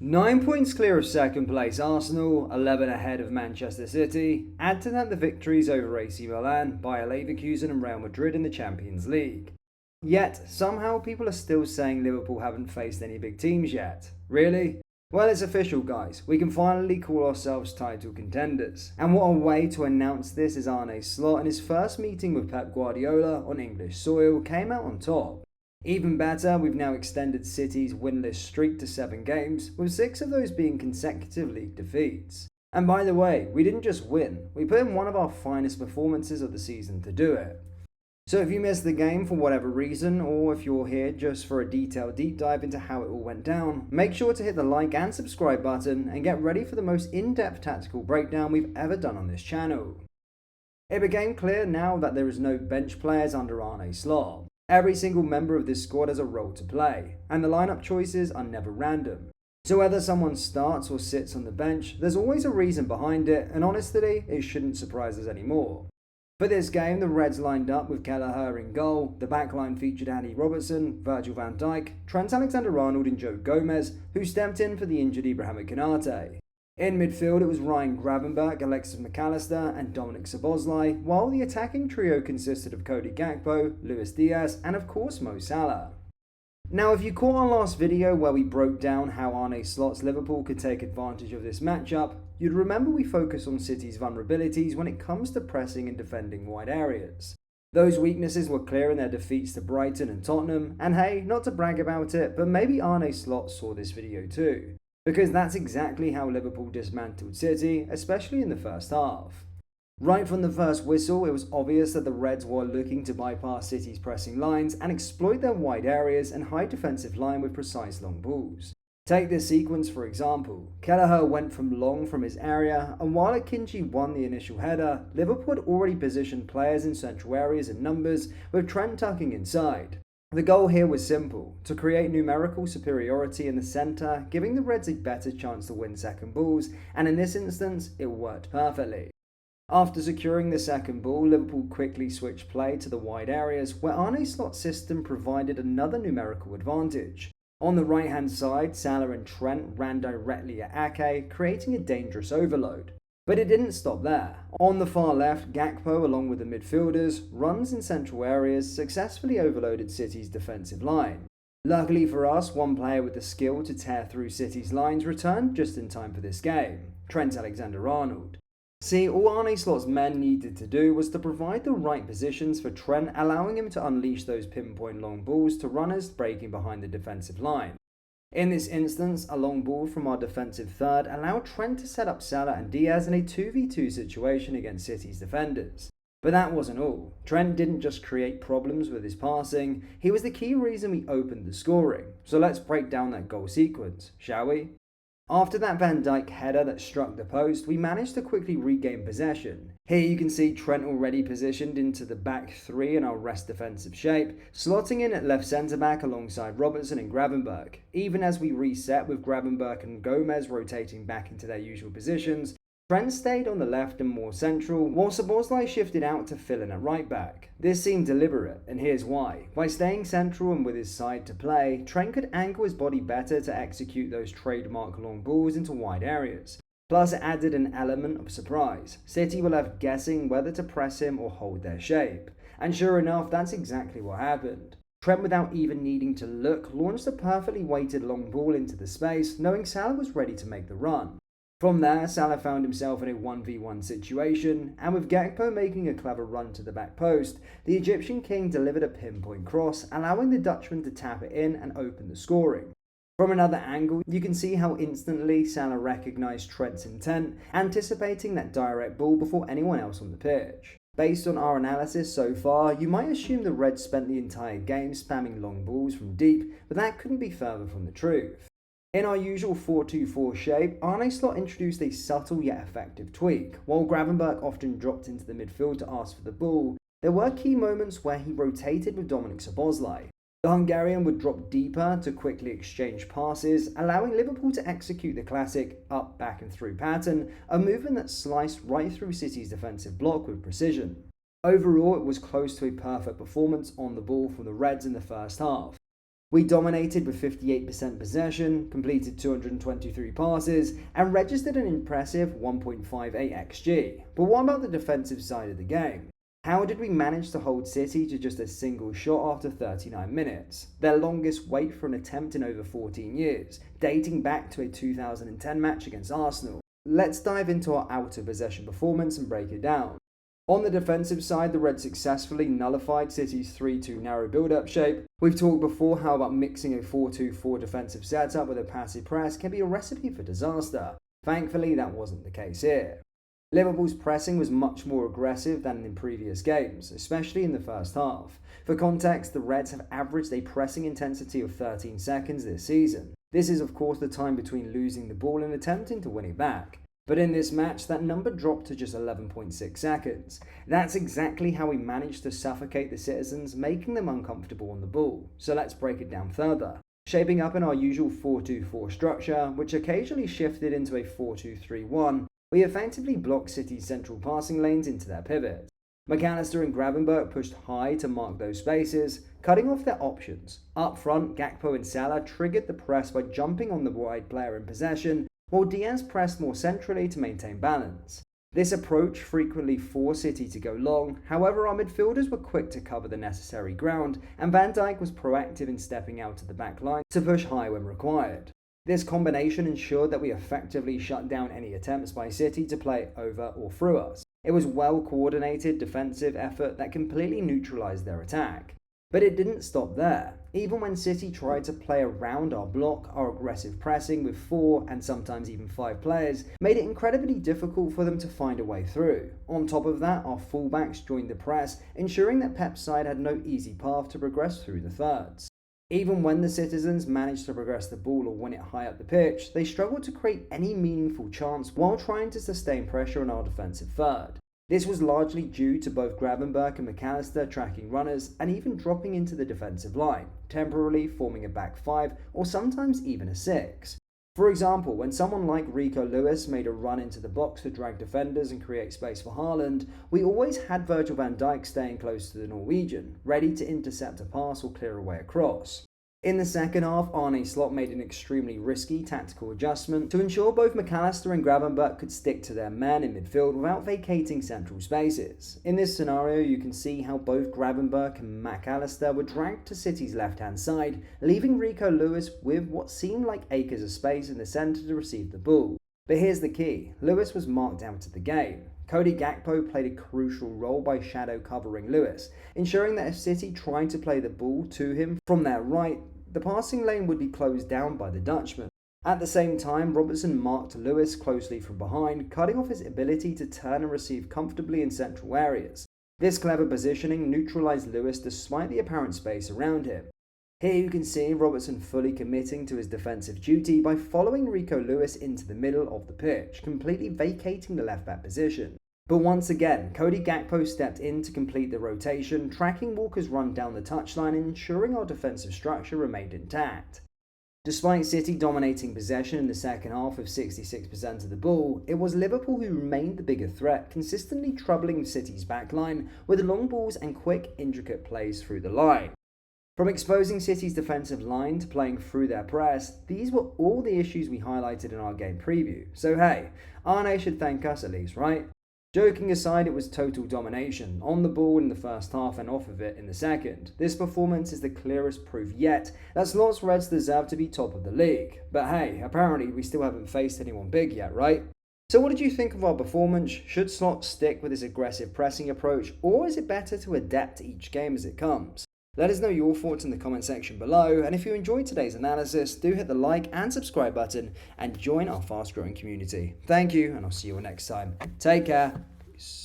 9 points clear of second place Arsenal, 11 ahead of Manchester City. Add to that the victories over AC Milan, Bayer Leverkusen and Real Madrid in the Champions League. Yet, somehow people are still saying Liverpool haven't faced any big teams yet. Really? Well, it's official, guys. We can finally call ourselves title contenders. And what a way to announce this is Arne Slot in his first meeting with Pep Guardiola on English soil came out on top. Even better, we've now extended City's winless streak to 7 games, with 6 of those being consecutive league defeats. And by the way, we didn't just win, we put in one of our finest performances of the season to do it. So if you missed the game for whatever reason, or if you're here just for a detailed deep dive into how it all went down, make sure to hit the like and subscribe button and get ready for the most in-depth tactical breakdown we've ever done on this channel. It became clear now that there is no bench players under Arne Slot. Every single member of this squad has a role to play, and the lineup choices are never random. So whether someone starts or sits on the bench, there's always a reason behind it, and honestly, it shouldn't surprise us anymore. For this game, the Reds lined up with Kelleher in goal. The backline featured Andy Robertson, Virgil van Dijk, Trent Alexander-Arnold and Joe Gomez, who stepped in for the injured Ibrahima Konate. In midfield, it was Ryan Gravenberch, Alexis McAllister and Dominic Szoboszlai, while the attacking trio consisted of Cody Gakpo, Luis Diaz and of course Mo Salah. Now, if you caught our last video where we broke down how Arne Slot's Liverpool could take advantage of this matchup, you'd remember we focus on City's vulnerabilities when it comes to pressing and defending wide areas. Those weaknesses were clear in their defeats to Brighton and Tottenham, and hey, not to brag about it, but maybe Arne Slot saw this video too. Because that's exactly how Liverpool dismantled City, especially in the first half. Right from the first whistle, it was obvious that the Reds were looking to bypass City's pressing lines and exploit their wide areas and high defensive line with precise long balls. Take this sequence for example. Kelleher went from long from his area, and while Akinci won the initial header, Liverpool had already positioned players in central areas in numbers, with Trent tucking inside. The goal here was simple, to create numerical superiority in the centre, giving the Reds a better chance to win second balls, and in this instance, it worked perfectly. After securing the second ball, Liverpool quickly switched play to the wide areas, where Arne Slot's system provided another numerical advantage. On the right hand side, Salah and Trent ran directly at Ake, creating a dangerous overload. But it didn't stop there. On the far left, Gakpo, along with the midfielders, runs in central areas, successfully overloaded City's defensive line. Luckily for us, one player with the skill to tear through City's lines returned just in time for this game, Trent Alexander-Arnold. See, all Arne Slot's men needed to do was to provide the right positions for Trent, allowing him to unleash those pinpoint long balls to runners breaking behind the defensive line. In this instance, a long ball from our defensive third allowed Trent to set up Salah and Diaz in a 2v2 situation against City's defenders. But that wasn't all. Trent didn't just create problems with his passing, he was the key reason we opened the scoring. So let's break down that goal sequence, shall we? After that Van Dijk header that struck the post, we managed to quickly regain possession. Here you can see Trent already positioned into the back three in our rest defensive shape, slotting in at left centre-back alongside Robertson and Gravenberch. Even as we reset with Gravenberch and Gomez rotating back into their usual positions, Trent stayed on the left and more central, while Szoboszlai shifted out to fill in at right back. This seemed deliberate, and here's why. By staying central and with his side to play, Trent could angle his body better to execute those trademark long balls into wide areas. Plus it added an element of surprise. City were left guessing whether to press him or hold their shape. And sure enough, that's exactly what happened. Trent, without even needing to look, launched a perfectly weighted long ball into the space, knowing Salah was ready to make the run. From there, Salah found himself in a 1v1 situation, and with Gakpo making a clever run to the back post, the Egyptian king delivered a pinpoint cross, allowing the Dutchman to tap it in and open the scoring. From another angle, you can see how instantly Salah recognised Trent's intent, anticipating that direct ball before anyone else on the pitch. Based on our analysis so far, you might assume the Reds spent the entire game spamming long balls from deep, but that couldn't be further from the truth. In our usual 4-2-4 shape, Arne Slot introduced a subtle yet effective tweak. While Gravenberch often dropped into the midfield to ask for the ball, there were key moments where he rotated with Dominic Szoboszlai. The Hungarian would drop deeper to quickly exchange passes, allowing Liverpool to execute the classic up, back and through pattern, a movement that sliced right through City's defensive block with precision. Overall, it was close to a perfect performance on the ball from the Reds in the first half. We dominated with 58% possession, completed 223 passes, and registered an impressive 1.58 xG. But what about the defensive side of the game? How did we manage to hold City to just a single shot after 39 minutes? Their longest wait for an attempt in over 14 years, dating back to a 2010 match against Arsenal. Let's dive into our out of possession performance and break it down. On the defensive side, the Reds successfully nullified City's 3-2 narrow build-up shape. We've talked before how about mixing a 4-2-4 defensive setup with a passive press can be a recipe for disaster. Thankfully, that wasn't the case here. Liverpool's pressing was much more aggressive than in previous games, especially in the first half. For context, the Reds have averaged a pressing intensity of 13 seconds this season. This is of course the time between losing the ball and attempting to win it back. But in this match, that number dropped to just 11.6 seconds. That's exactly how we managed to suffocate the citizens, making them uncomfortable on the ball. So let's break it down further. Shaping up in our usual 4-2-4 structure, which occasionally shifted into a 4-2-3-1, we effectively blocked City's central passing lanes into their pivots. McAllister and Gravenberch pushed high to mark those spaces, cutting off their options. Up front, Gakpo and Salah triggered the press by jumping on the wide player in possession, while Diaz pressed more centrally to maintain balance. This approach frequently forced City to go long, however our midfielders were quick to cover the necessary ground, and Van Dijk was proactive in stepping out to the back line to push high when required. This combination ensured that we effectively shut down any attempts by City to play over or through us. It was well-coordinated defensive effort that completely neutralised their attack. But it didn't stop there. Even when City tried to play around our block, our aggressive pressing with 4 and sometimes even 5 players made it incredibly difficult for them to find a way through. On top of that, our fullbacks joined the press, ensuring that Pep's side had no easy path to progress through the thirds. Even when the citizens managed to progress the ball or win it high up the pitch, they struggled to create any meaningful chance while trying to sustain pressure on our defensive third. This was largely due to both Gravenberch and McAllister tracking runners and even dropping into the defensive line, temporarily forming a back 5 or sometimes even a 6. For example, when someone like Rico Lewis made a run into the box to drag defenders and create space for Haaland, we always had Virgil van Dijk staying close to the Norwegian, ready to intercept a pass or clear away a cross. In the second half, Arne Slot made an extremely risky tactical adjustment to ensure both McAllister and Gravenberch could stick to their men in midfield without vacating central spaces. In this scenario, you can see how both Gravenberch and McAllister were dragged to City's left-hand side, leaving Rico Lewis with what seemed like acres of space in the centre to receive the ball. But here's the key, Lewis was marked out of the game. Cody Gakpo played a crucial role by shadow covering Lewis, ensuring that if City tried to play the ball to him from their right, the passing lane would be closed down by the Dutchman. At the same time, Robertson marked Lewis closely from behind, cutting off his ability to turn and receive comfortably in central areas. This clever positioning neutralised Lewis despite the apparent space around him. Here you can see Robertson fully committing to his defensive duty by following Rico Lewis into the middle of the pitch, completely vacating the left-back position. But once again, Cody Gakpo stepped in to complete the rotation, tracking Walker's run down the touchline and ensuring our defensive structure remained intact. Despite City dominating possession in the second half with 66% of the ball, it was Liverpool who remained the bigger threat, consistently troubling City's backline with long balls and quick, intricate plays through the line. From exposing City's defensive line to playing through their press, these were all the issues we highlighted in our game preview. So hey, Arne should thank us at least, right? Joking aside, it was total domination, on the ball in the first half and off of it in the second. This performance is the clearest proof yet that Slot's Reds deserve to be top of the league. But hey, apparently we still haven't faced anyone big yet, right? So what did you think of our performance? Should Slot stick with his aggressive pressing approach, or is it better to adapt to each game as it comes? Let us know your thoughts in the comment section below, and if you enjoyed today's analysis, do hit the like and subscribe button and join our fast growing community. Thank you, and I'll see you all next time. Take care. Peace.